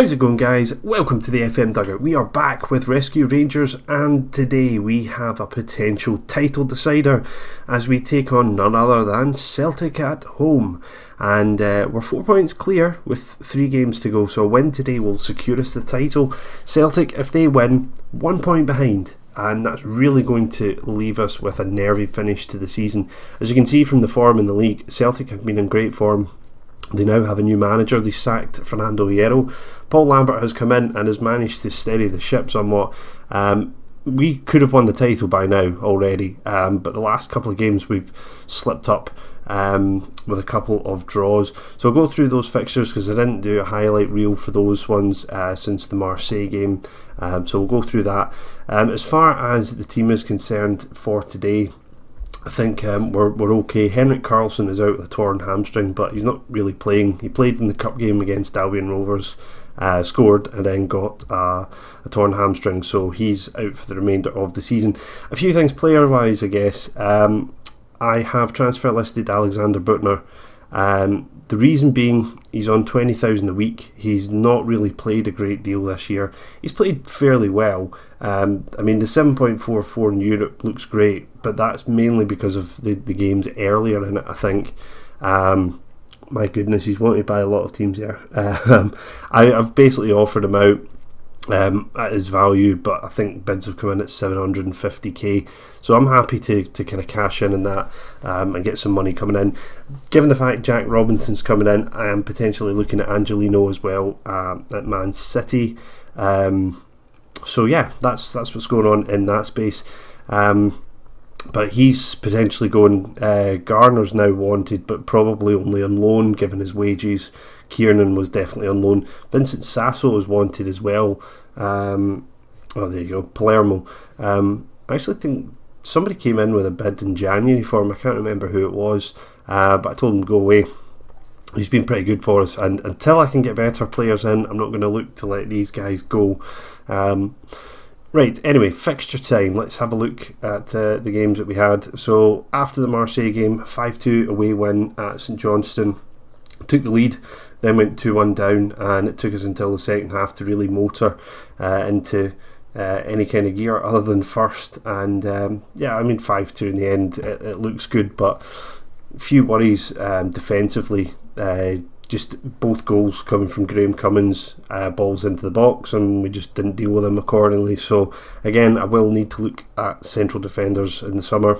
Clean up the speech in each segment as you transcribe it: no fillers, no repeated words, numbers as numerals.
How's it going, guys? Welcome to the FM Dugout. We are back with Rescue Rangers, and today we have a potential title decider as we take on none other than Celtic at home. And we're 4 points clear with 3 games to go, so a win today will secure us the title. Celtic, if they win, 1 point behind, and that's really going to leave us with a nervy finish to the season. As you can see from the form in the league, Celtic have been in great form. They now have a new manager. They sacked Fernando Hierro. Paul Lambert has come in and has managed to steady the ship somewhat. We could have won the title by now already, but the last couple of games we've slipped up with a couple of draws. So I'll go through those fixtures because I didn't do a highlight reel for those ones since the Marseille game. So we'll go through that. As far as the team is concerned for today, I think we're okay. Henrik Karlsson is out with a torn hamstring, but he's not really playing. He played in the cup game against Albion Rovers, scored, and then got a torn hamstring, so he's out for the remainder of the season. A few things player-wise, I guess. I have transfer listed Alexander Butner. The reason being, he's on 20,000 a week. He's not really played a great deal this year. He's played fairly well. I mean, the 7.44 in Europe looks great, but that's mainly because of the games earlier in it, I think. My goodness, he's wanted by a lot of teams there. I've basically offered him out at his value, but I think bids have come in at 750k, so I'm happy to kind of cash in that and get some money coming in. Given the fact Jack Robinson's coming in, I am potentially looking at Angelino as well at Man City. So yeah, that's what's going on in that space. But he's potentially going. Garner's now wanted, but probably only on loan given his wages. Kiernan was definitely on loan. Vincent Sasso is wanted as well. Oh, there you go, Palermo. I actually think somebody came in with a bid in January for him. I can't remember who it was, but I told him to go away. He's been pretty good for us, and until I can get better players in, I'm not going to look to let these guys go. Right, anyway, fixture time. Let's have a look at the games that we had. So after the Marseille game, 5-2 away win at St Johnstone. Took the lead, then went 2-1 down, and it took us until the second half to really motor into any kind of gear other than first. And yeah, I mean 5-2 in the end, it looks good, but few worries defensively. Just both goals coming from Graham Cummins, balls into the box, and we just didn't deal with them accordingly. So again, I will need to look at central defenders in the summer.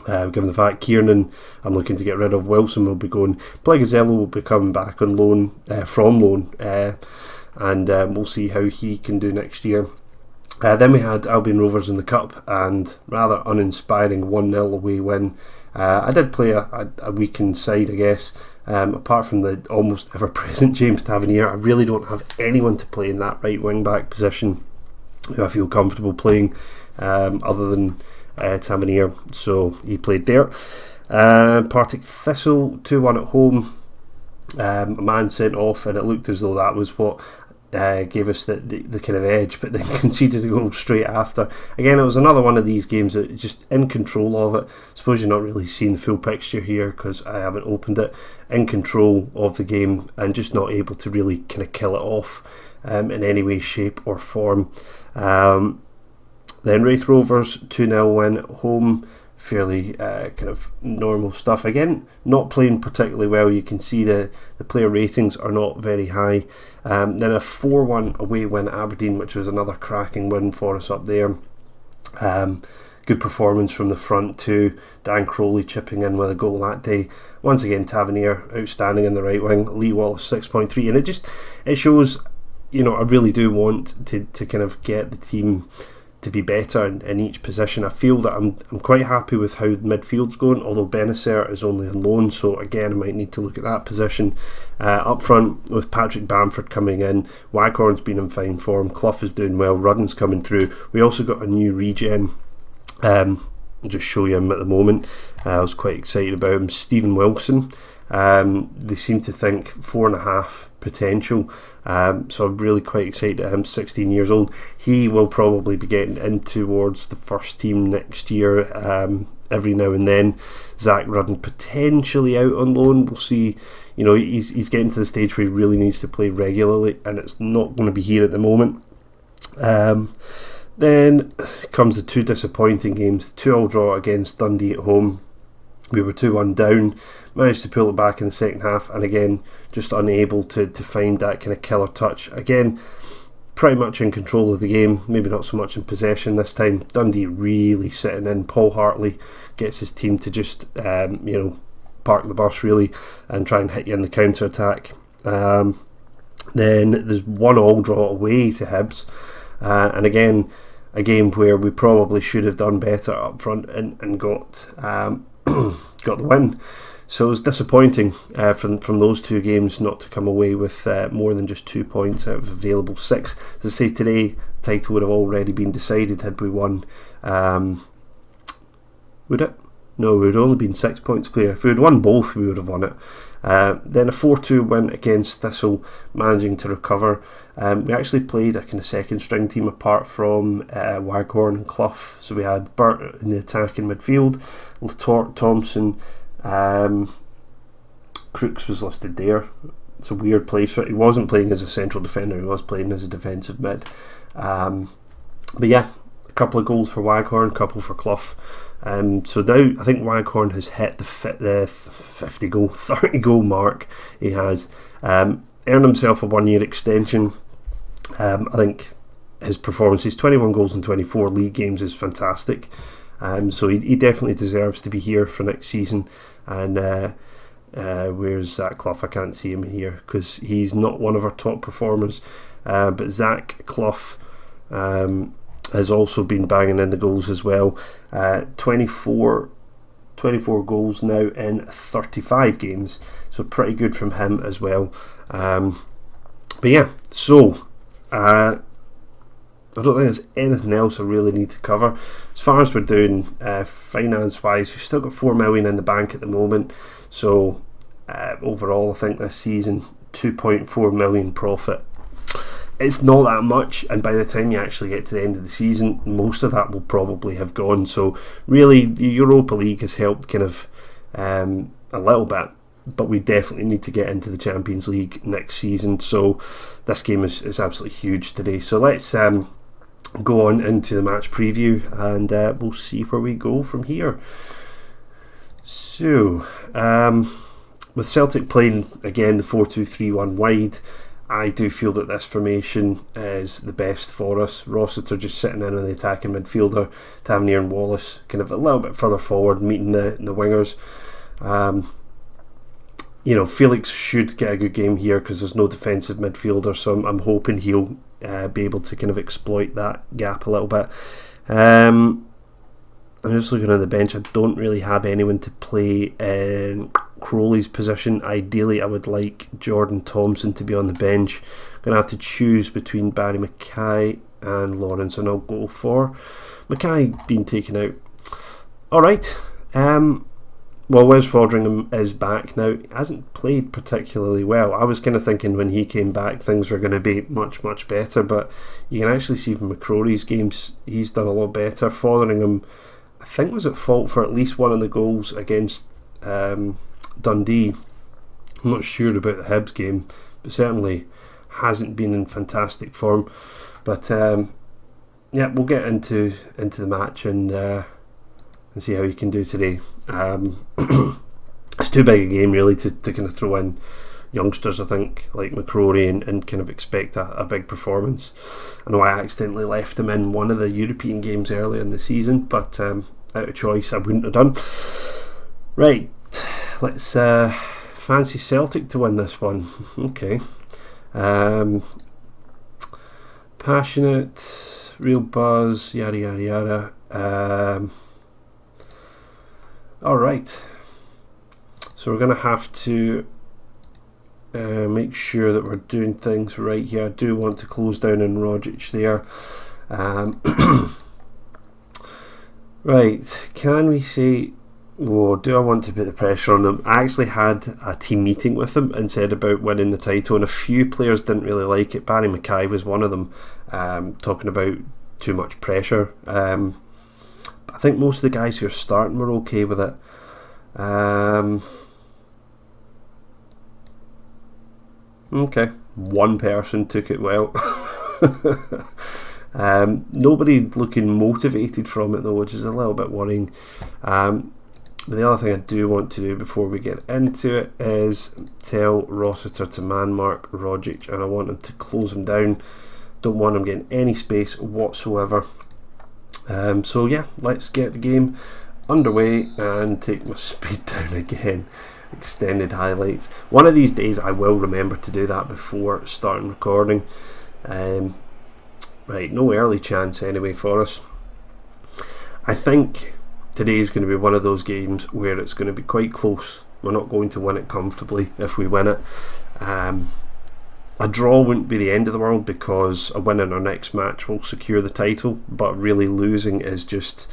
Given the fact Kiernan I'm looking to get rid of, Wilson will be going, Plegazello will be coming back on loan, from loan, and we'll see how he can do next year. Then we had Albion Rovers in the Cup, and rather uninspiring 1-0 away win. I did play a weakened side, I guess. Apart from the almost ever-present James Tavernier, I really don't have anyone to play in that right wing-back position who I feel comfortable playing other than Tavernier, so he played there. Partick Thistle 2-1 at home. A man sent off, and it looked as though that was what gave us the kind of edge, but then conceded a goal straight after. Again, it was another one of these games that just in control of it. I suppose you're not really seeing the full picture here because I haven't opened it. In control of the game and just not able to really kind of kill it off in any way, shape or form. Then Wraith Rovers 2-0 win at home. Fairly kind of normal stuff. Again, not playing particularly well. You can see the player ratings are not very high. Then a 4-1 away win at Aberdeen, which was another cracking win for us up there. Good performance from the front too. Dan Crowley chipping in with a goal that day. Once again, Tavernier outstanding in the right wing. Lee Wallace 6.3, and it shows, you know, I really do want to kind of get the team to be better in each position. I feel that I'm quite happy with how midfield's going, although Benacer is only on loan, so again I might need to look at that position. Up front with Patrick Bamford coming in, Waghorn's been in fine form, Clough is doing well, Rudden's coming through. We also got a new regen, I'll just show you him at the moment. I was quite excited about him. Stephen Wilson, they seem to think 4.5 potential, so I'm really quite excited at him. 16 years old, he will probably be getting in towards the first team next year. every now and then. Zach Rudden potentially out on loan. We'll see. He's getting to the stage where he really needs to play regularly, and it's not going to be here at the moment. Then comes the 2 disappointing games. 2-2 draw against Dundee at home. We were 2-1 down, managed to pull it back in the second half, and again, just unable to find that kind of killer touch. Again, pretty much in control of the game, maybe not so much in possession this time. Dundee really sitting in. Paul Hartley gets his team to just, park the bus really and try and hit you in the counter-attack. Then there's 1-1 draw away to Hibs, and again, a game where we probably should have done better up front and got got the win. So it was disappointing from those 2 games not to come away with more than just 2 points out of available 6. As I say, today the title would have already been decided had we won. Would it? No, we would have only been 6 points clear. If we had won both, we would have won it. Then a 4-2 win against Thistle, managing to recover. We actually played a kind of second string team apart from Waghorn and Clough. So we had Burt in the attack in midfield, Latorte, Thompson, Crooks was listed there. It's a weird place. He wasn't playing as a central defender, he was playing as a defensive mid. But yeah, a couple of goals for Waghorn, a couple for Clough. So now I think Waghorn has hit the 30 goal mark. He has earned himself a 1-year extension. I think his performances, 21 goals in 24 league games, is fantastic. So he definitely deserves to be here for next season. And where's Zach Clough? I can't see him here because he's not one of our top performers. But Zach Clough has also been banging in the goals as well. 24 goals now in 35 games, so pretty good from him as well. But yeah, so I don't think there's anything else I really need to cover. As far as we're doing finance wise, we've still got 4 million in the bank at the moment, so overall I think this season 2.4 million profit. It's not that much, and by the time you actually get to the end of the season, most of that will probably have gone. So really, the Europa League has helped kind of a little bit, but we definitely need to get into the Champions League next season. So this game is absolutely huge today. So let's go on into the match preview, and we'll see where we go from here. So with Celtic playing again the 4-2-3-1 wide, I do feel that this formation is the best for us. Rossiter just sitting in on the attacking midfielder, Tavernier and Wallace kind of a little bit further forward, meeting the wingers. Felix should get a good game here because there's no defensive midfielder, so I'm hoping he'll be able to kind of exploit that gap a little bit. I'm just looking at the bench. I don't really have anyone to play in Crowley's position. Ideally, I would like Jordan Thompson to be on the bench. I'm going to have to choose between Barry Mackay and Lawrence, and I'll go for Mackay being taken out. Alright, Wes Foderingham is back now. He hasn't played particularly well. I was kind of thinking when he came back things were going to be much, much better, but you can actually see from McCrory's games he's done a lot better. Foderingham, I think, was at fault for at least one of the goals against Dundee. I'm not sure about the Hibs game, but certainly hasn't been in fantastic form. But we'll get into the match and see how he can do today. It's too big a game really to kind of throw in youngsters, I think, like McCrory and kind of expect a big performance. I know I accidentally left him in one of the European games earlier in the season, but out of choice I wouldn't have done. Right, let's fancy Celtic to win this one. Okay. Passionate, real buzz, yada yada yada. Alright, so we're going to have to make sure that we're doing things right here. I do want to close down on Rogic there. Right, can we say, do I want to put the pressure on them? I actually had a team meeting with them and said about winning the title, and a few players didn't really like it. Barry Mackay was one of them, talking about too much pressure. I I think most of the guys who are starting were okay with it. Okay, one person took it well. Nobody looking motivated from it though, which is a little bit worrying. But the other thing I do want to do before we get into it is tell Rossiter to man mark Rogic, and I want him to close him down. Don't want him getting any space whatsoever. So yeah, let's get the game underway and take my speed down again. Extended highlights. One of these days I will remember to do that before starting recording. Right, no early chance anyway for us. I think today is going to be one of those games where it's going to be quite close. We're not going to win it comfortably if we win it. A draw wouldn't be the end of the world because a win in our next match will secure the title, but really losing is just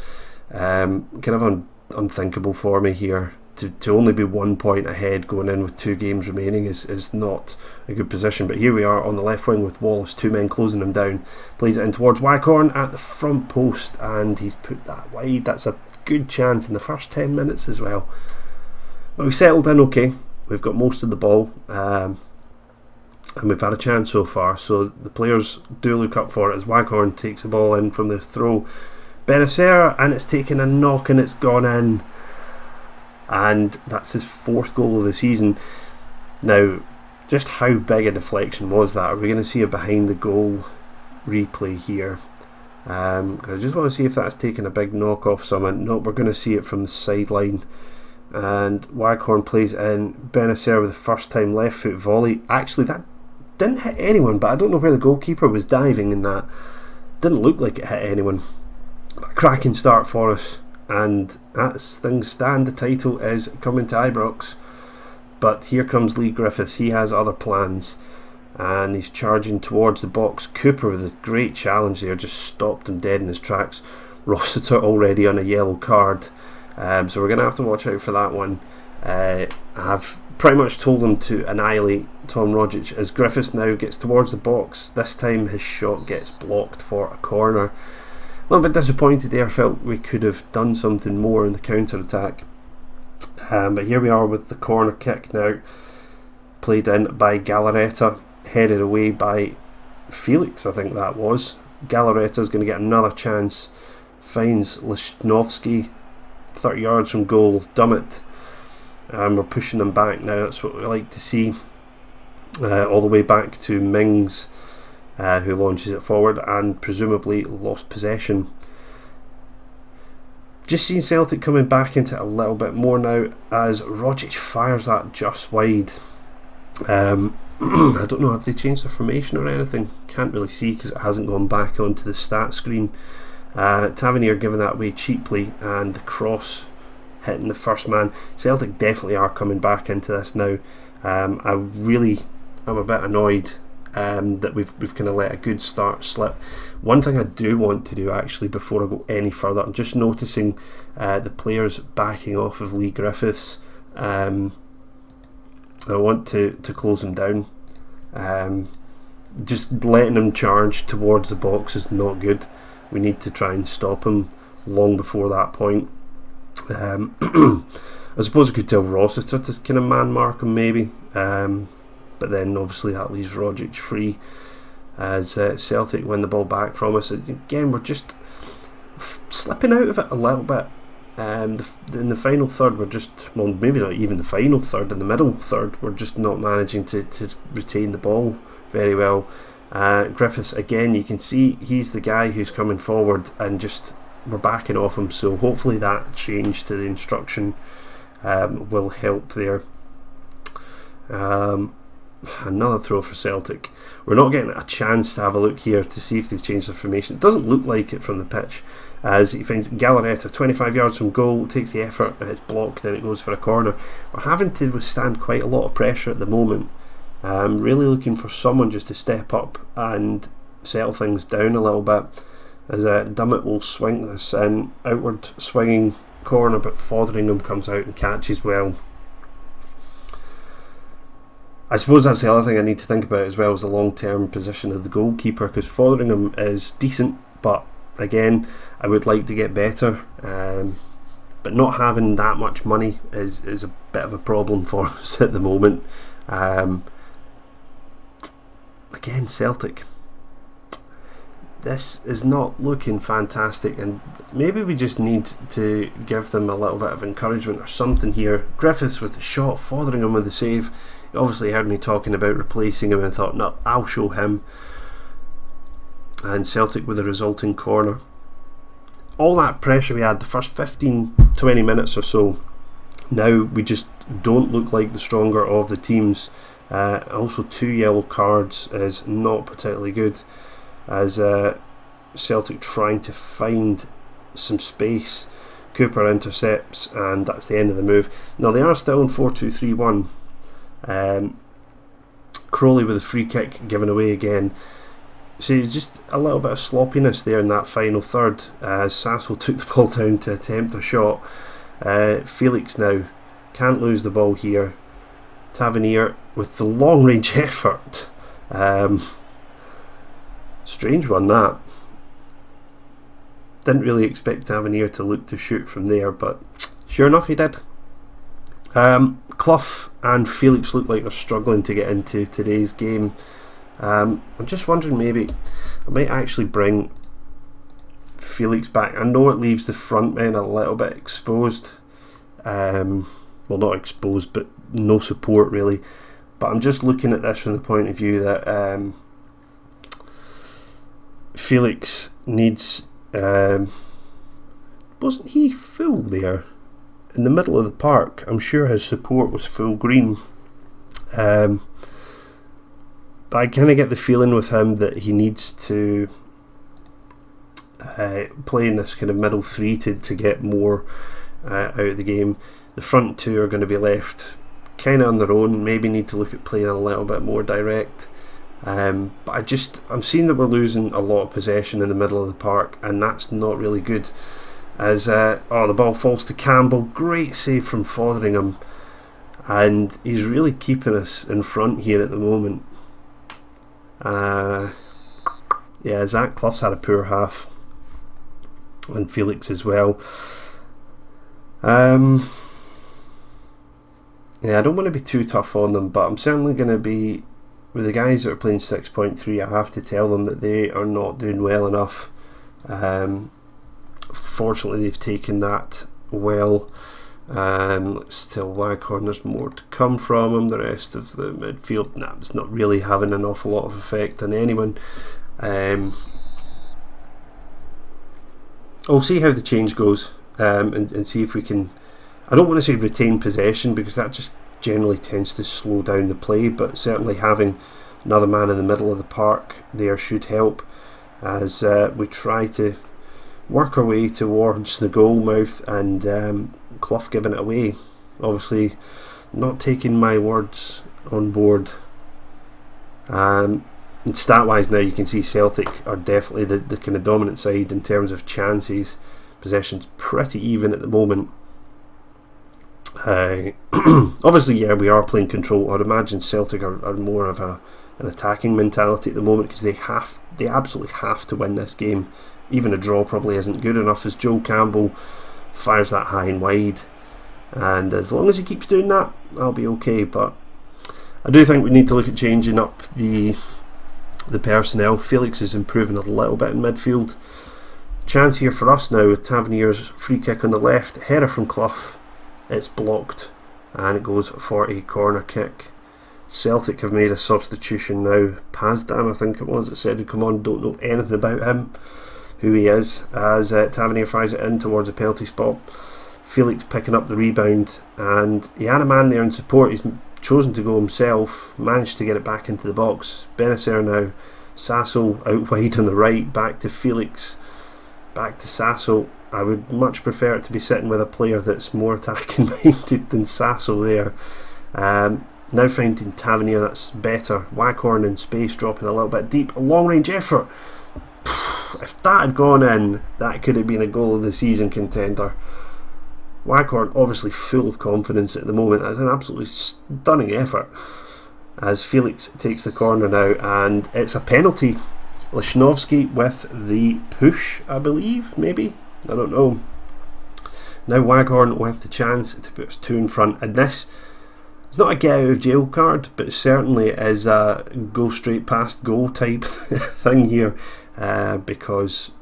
kind of unthinkable for me here. To only be 1 point ahead going in with 2 games remaining is not a good position. But here we are on the left wing with Wallace, 2 men closing him down. Plays it in towards Waghorn at the front post, and he's put that wide. That's a good chance in the first 10 minutes as well. But we settled in okay. We've got most of the ball, and we've had a chance so far. So the players do look up for it as Waghorn takes the ball in from the throw. Benacer, and it's taken a knock and it's gone in. And that's his 4th goal of the season. Now, just how big a deflection was that? Are we going to see a behind the goal replay here? Because I just want to see if that's taken a big knock off someone. No, we're going to see it from the sideline. And Waghorn plays in. Benacer with the first time left foot volley. Actually, that didn't hit anyone, but I don't know where the goalkeeper was diving in that. Didn't look like it hit anyone. But a cracking start for us. And as things stand, the title is coming to Ibrox. But here comes Lee Griffiths. He has other plans, and he's charging towards the box. Cooper with a great challenge there just stopped him dead in his tracks. Rossiter already on a yellow card, so we're going to have to watch out for that one. I've pretty much told him to annihilate Tom Rogic as Griffiths now gets towards the box. This time his shot gets blocked for a corner. A little bit disappointed there. Felt we could have done something more in the counter-attack. But here we are with the corner kick now. Played in by Galarreta. Headed away by Felix, I think that was. Galarreta's going to get another chance. Finds Lichnowsky 30 yards from goal. Dummett. And we're pushing them back now. That's what we like to see. All the way back to Mings. Who launches it forward and presumably lost possession. Just seeing Celtic coming back into it a little bit more now as Rogic fires that just wide. I don't know if they changed the formation or anything. Can't really see because it hasn't gone back onto the stat screen. Tavernier giving that away cheaply and the cross hitting the first man. Celtic definitely are coming back into this now. I'm a bit annoyed that we've kind of let a good start slip. One thing I do want to do actually before I go any further, I'm just noticing the players backing off of Lee Griffiths. I want to close him down. Just letting him charge towards the box is not good. We need to try and stop him long before that point. I suppose I could tell Rossiter to kind of man mark him maybe. But then obviously that leaves Rogic free as Celtic win the ball back from us. Again, we're just slipping out of it a little bit. In the final third, we're just, well, maybe not even the final third, in the middle third, we're just not managing to retain the ball very well. Griffiths, again, you can see he's the guy who's coming forward and just we're backing off him, so hopefully that change to the instruction will help there. Another throw for Celtic. We're not getting a chance to have a look here to see if they've changed the formation. It doesn't look like it from the pitch as he finds Galarreta 25 yards from goal, takes the effort, it's blocked, then it goes for a corner. We're having to withstand quite a lot of pressure at the moment. Really looking for someone just to step up and settle things down a little bit as Dummett will swing this in, outward swinging corner, but Fotheringham comes out and catches well. I suppose that's the other thing I need to think about as well, is the long-term position of the goalkeeper, because Fotheringham is decent, but again, I would like to get better, but not having that much money is a bit of a problem for us at the moment. Again, Celtic, this is not looking fantastic, and maybe we just need to give them a little bit of encouragement or something here. Griffiths with the shot, Fotheringham with the save. He obviously heard me talking about replacing him and thought, no, I'll show him. And Celtic with the resulting corner. All that pressure we had the first 15-20 minutes or so, now we just don't look like the stronger of the teams. Also 2 yellow cards is not particularly good, as Celtic trying to find some space. Cooper intercepts, and that's the end of the move. Now they are still in 4-2-3-1. Crowley with a free kick given away again. So just a little bit of sloppiness there in that final third, as Sasso took the ball down to attempt a shot. Felix now can't lose the ball here. Tavernier with the long range effort. Strange one, that. Didn't really expect Tavernier to look to shoot from there, but sure enough he did. Clough and Felix look like they're struggling to get into today's game. I'm just wondering, maybe I might actually bring Felix back. I know it leaves the front men a little bit exposed. Well, not exposed, but no support really. But I'm just looking at this from the point of view that Felix needs... wasn't he full there in the middle of the park? I'm sure his support was full green. But I kind of get the feeling with him that he needs to play in this kind of middle three to get more out of the game. The front two are going to be left kind of on their own. Maybe need to look at playing a little bit more direct. But I'm seeing that we're losing a lot of possession in the middle of the park, and that's not really good. As the ball falls to Campbell, great save from Fotheringham, and he's really keeping us in front here at the moment. Zach Clough's had a poor half, and Felix as well. I don't want to be too tough on them, but I'm certainly going to be, with the guys that are playing 6.3, I have to tell them that they are not doing well enough. Fortunately, they've taken that well. Still Waghorn, there's more to come from him. The rest of the midfield, it's not really having an awful lot of effect on anyone. I'll see how the change goes, and see if we can, I don't want to say retain possession, because that just generally tends to slow down the play, but certainly having another man in the middle of the park there should help, as we try to work our way towards the goal mouth, and Clough giving it away. Obviously not taking my words on board. And stat wise now you can see Celtic are definitely the kind of dominant side in terms of chances. Possession's pretty even at the moment. Obviously, we are playing control. I'd imagine Celtic are more of an attacking mentality at the moment, because they absolutely have to win this game. Even a draw probably isn't good enough, as Joe Campbell fires that high and wide, and as long as he keeps doing that, I'll be okay. But I do think we need to look at changing up the personnel. Felix is improving a little bit in midfield. Chance here for us now with Tavernier's free kick on the left, header from Clough. It's blocked, and it goes for a corner kick. Celtic have made a substitution now. Pazdan, I think it was, that said to come on. Don't know anything about him, who he is, as Tavernier fires it in towards a penalty spot. Felix picking up the rebound, and he had a man there in support. He's chosen to go himself, managed to get it back into the box. Benacer now, Sasso out wide on the right, back to Felix, back to Sasso. I would much prefer it to be sitting with a player that's more attacking minded than Sasso there. Now finding Tavernier, that's better. Waghorn in space, dropping a little bit deep. A long range effort. If that had gone in, that could have been a goal of the season contender. Waghorn obviously full of confidence at the moment. That's an absolutely stunning effort, as Felix takes the corner now, and it's a penalty. Lichnowsky with the push, I believe, maybe? I don't know. Now Waghorn with the chance to put us 2 in front, and this is not a get out of jail card, but it certainly is a go straight past goal type thing here, because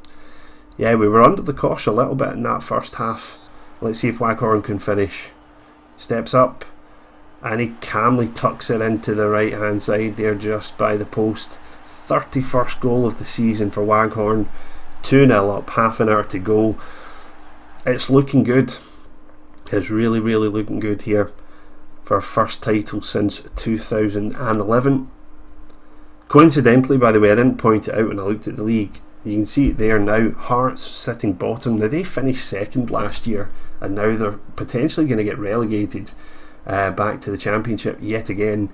we were under the cosh a little bit in that first half. Let's see if Waghorn can finish. Steps up and he calmly tucks it into the right hand side there, just by the post. 31st goal of the season for Waghorn. 2-0 up, half an hour to go. It's looking good. It's really, really looking good here for our first title since 2011. Coincidentally, by the way, I didn't point it out when I looked at the league. You can see it there now. Hearts sitting bottom. Now, they finished second last year, and now they're potentially going to get relegated back to the Championship yet again.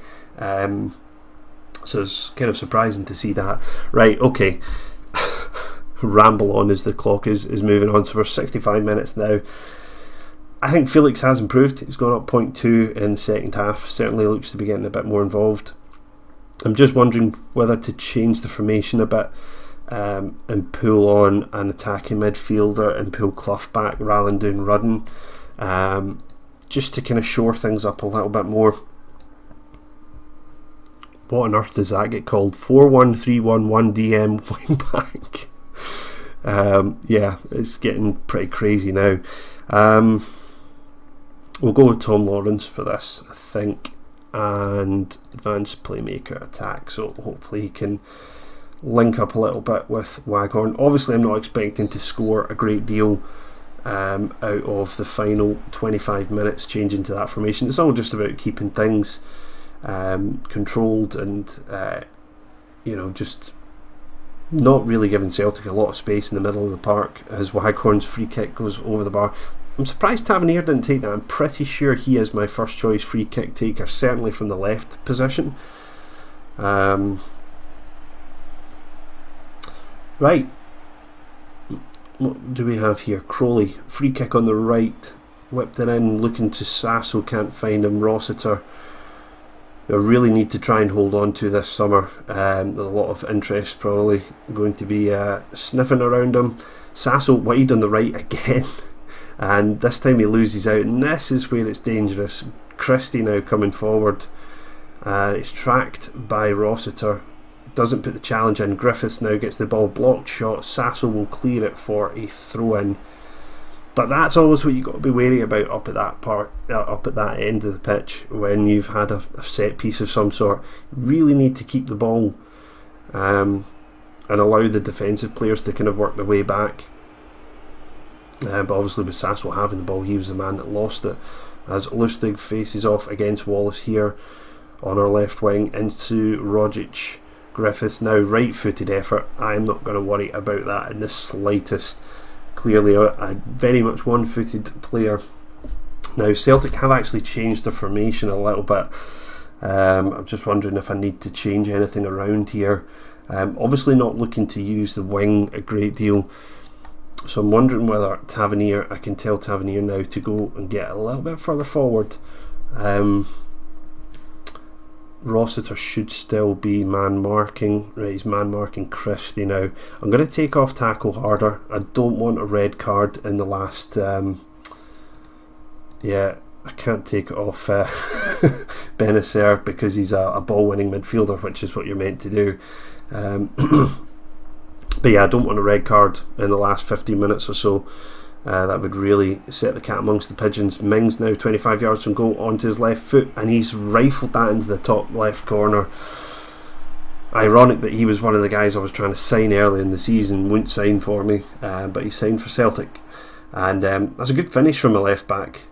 So it's kind of surprising to see that. Right, okay. Ramble on as the clock is moving on. So we're 65 minutes now. I think Felix has improved. He's gone up 0.2 in the second half. Certainly looks to be getting a bit more involved. I'm just wondering whether to change the formation a bit, and pull on an attacking midfielder and pull Clough back rather than doing Rudden, just to kind of shore things up a little bit more. What on earth does that get called? 4-1-3-1-1 DM wing back. It's getting pretty crazy now. We'll go with Tom Lawrence for this, I think, and advanced playmaker attack, so hopefully he can link up a little bit with Waghorn. Obviously I'm not expecting to score a great deal out of the final 25 minutes changing to that formation. It's all just about keeping things controlled and just not really giving Celtic a lot of space in the middle of the park as Waghorn's free kick goes over the bar. I'm surprised Tavernier didn't take that. I'm pretty sure he is my first choice free kick taker, certainly from the left position. Right, what do we have here? Crowley, free kick on the right, whipped it in, looking to Sasso, can't find him. Rossiter, I really need to try and hold on to this summer. A lot of interest probably going to be sniffing around him. Sasso wide on the right again, and this time he loses out, and this is where it's dangerous. Christie now coming forward, it's tracked by Rossiter, doesn't put the challenge in. Griffiths now gets the ball, blocked shot. Sasso will clear it for a throw in. But that's always what you've got to be wary about up at that end of the pitch when you've had a set piece of some sort. You really need to keep the ball and allow the defensive players to kind of work their way back. But obviously with Sasso having the ball, he was the man that lost it. As Lustig faces off against Wallace here on our left wing into Rogic. Griffiths now right-footed effort. I'm not going to worry about that in the slightest. Clearly a very much one-footed player. Now Celtic have actually changed the formation a little bit. I'm just wondering if I need to change anything around here. Obviously not looking to use the wing a great deal, so I'm wondering whether Tavernier, I can tell Tavernier now to go and get a little bit further forward. Rossiter should still be man marking. Right, he's man marking Christie now. I'm going to take off tackle harder. I don't want a red card in the last. I can't take it off Benacer because he's a ball winning midfielder, which is what you're meant to do. But yeah, I don't want a red card in the last 15 minutes or so. That would really set the cat amongst the pigeons. Mings now 25 yards from goal onto his left foot, and he's rifled that into the top left corner. Ironic that he was one of the guys I was trying to sign early in the season, wouldn't sign for me, but he signed for Celtic, and that's a good finish from a left back.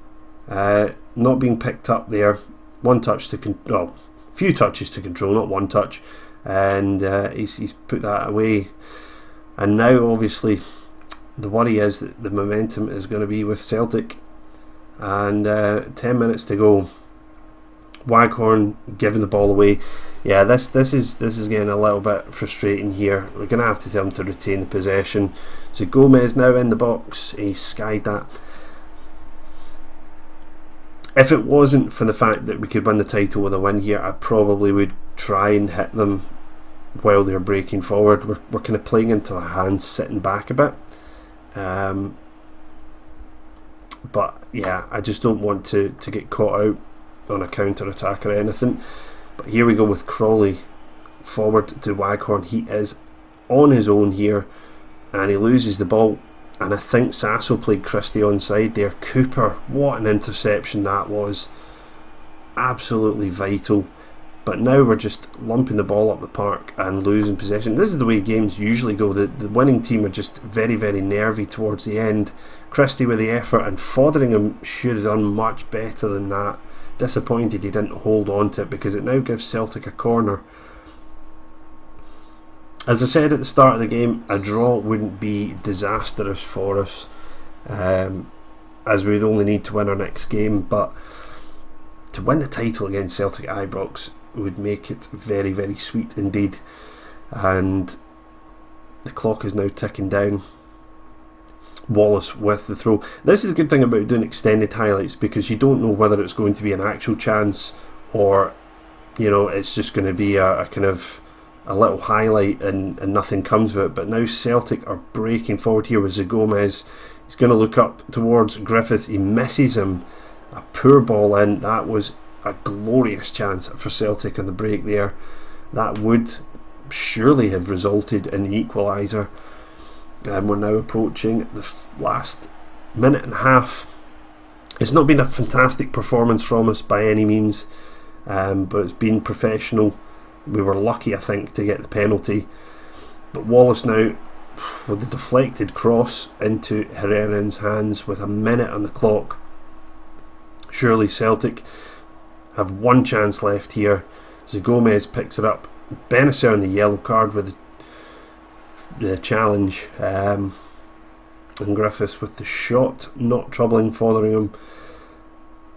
Not being picked up there, few touches to control, not one touch, and he's put that away. And now obviously the worry is that the momentum is going to be with Celtic, and 10 minutes to go. Waghorn giving the ball away. Yeah, this is getting a little bit frustrating here. We're going to have to tell him to retain the possession. So Gomez now in the box. He skied that. If it wasn't for the fact that we could win the title with a win here, I probably would try and hit them while they're breaking forward. We're kind of playing into their hands, sitting back a bit. But yeah, I just don't want to get caught out on a counter-attack or anything. But here we go with Crawley forward to Waghorn. He is on his own here, and he loses the ball. And I think Sasso played Christie onside there. Cooper, what an interception that was. Absolutely vital. But now we're just lumping the ball up the park and losing possession. This is the way games usually go. The winning team are just very, very nervy towards the end. Christie with the effort, and Fotheringham should have done much better than that. Disappointed he didn't hold on to it, because it now gives Celtic a corner. As I said at the start of the game, a draw wouldn't be disastrous for us, as we'd only need to win our next game. But to win the title against Celtic at Ibrox would make it very, very sweet indeed. And the clock is now ticking down. Wallace with the throw. This is a good thing about doing extended highlights, because you don't know whether it's going to be an actual chance, or it's just going to be a kind of a little highlight and nothing comes of it. But now Celtic are breaking forward here with Zagomez. He's going to look up towards Griffith. He misses him. A poor ball in. That was a glorious chance for Celtic on the break there. That would surely have resulted in the equaliser. And we're now approaching the last minute and a half. It's not been a fantastic performance from us by any means, but it's been professional. We were lucky, I think, to get the penalty. But Wallace now, with the deflected cross into Herrera's hands with a minute on the clock. Surely Celtic have one chance left here. Zagomez picks it up. Benacer on the yellow card with the challenge. And Griffiths with the shot, not troubling Fotheringham.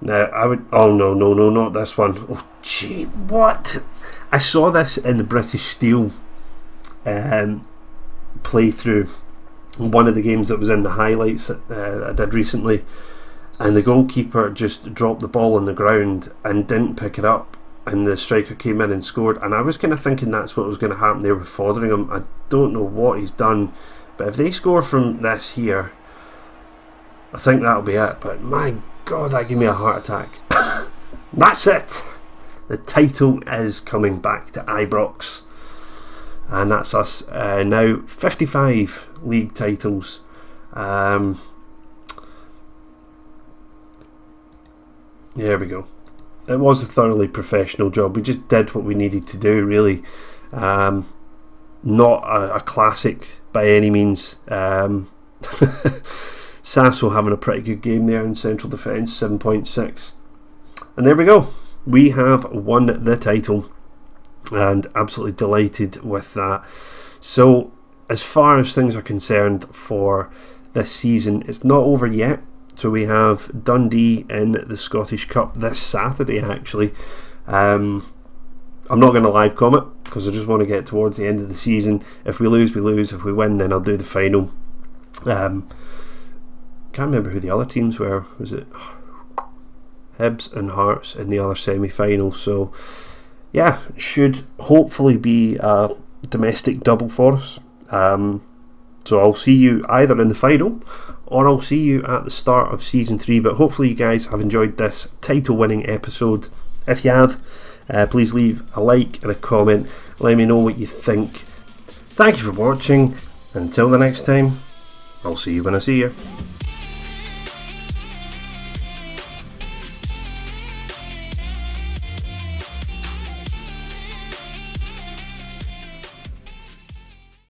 Now, I would... Oh, no, not this one. Oh, gee, what? I saw this in the British Steel playthrough, one of the games that was in the highlights I did recently, and the goalkeeper just dropped the ball on the ground and didn't pick it up, and the striker came in and scored. And I was kind of thinking that's what was going to happen there with Fotheringham. I don't know what he's done, but if they score from this here, I think that'll be it. But my God, that gave me a heart attack. That's it. The title is coming back to Ibrox, and that's us now 55 league titles. There we go. It was a thoroughly professional job. We just did what we needed to do, really. Not a classic by any means. Sasso having a pretty good game there in central defence, 7.6. And there we go. We have won the title, and absolutely delighted with that. So, as far as things are concerned for this season, it's not over yet. So we have Dundee in the Scottish Cup this Saturday, actually. I'm not going to live comment, because I just want to get towards the end of the season. If we lose, we lose. If we win, then I'll do the final. Can't remember who the other teams were. Was it Hibs and Hearts in the other semi-final? So yeah, should hopefully be a domestic double for us. So I'll see you either in the final, or I'll see you at the start of season 3. But hopefully you guys have enjoyed this title winning episode. If you have, please leave a like and a comment. Let me know what you think. Thank you for watching. Until the next time, I'll see you when I see you.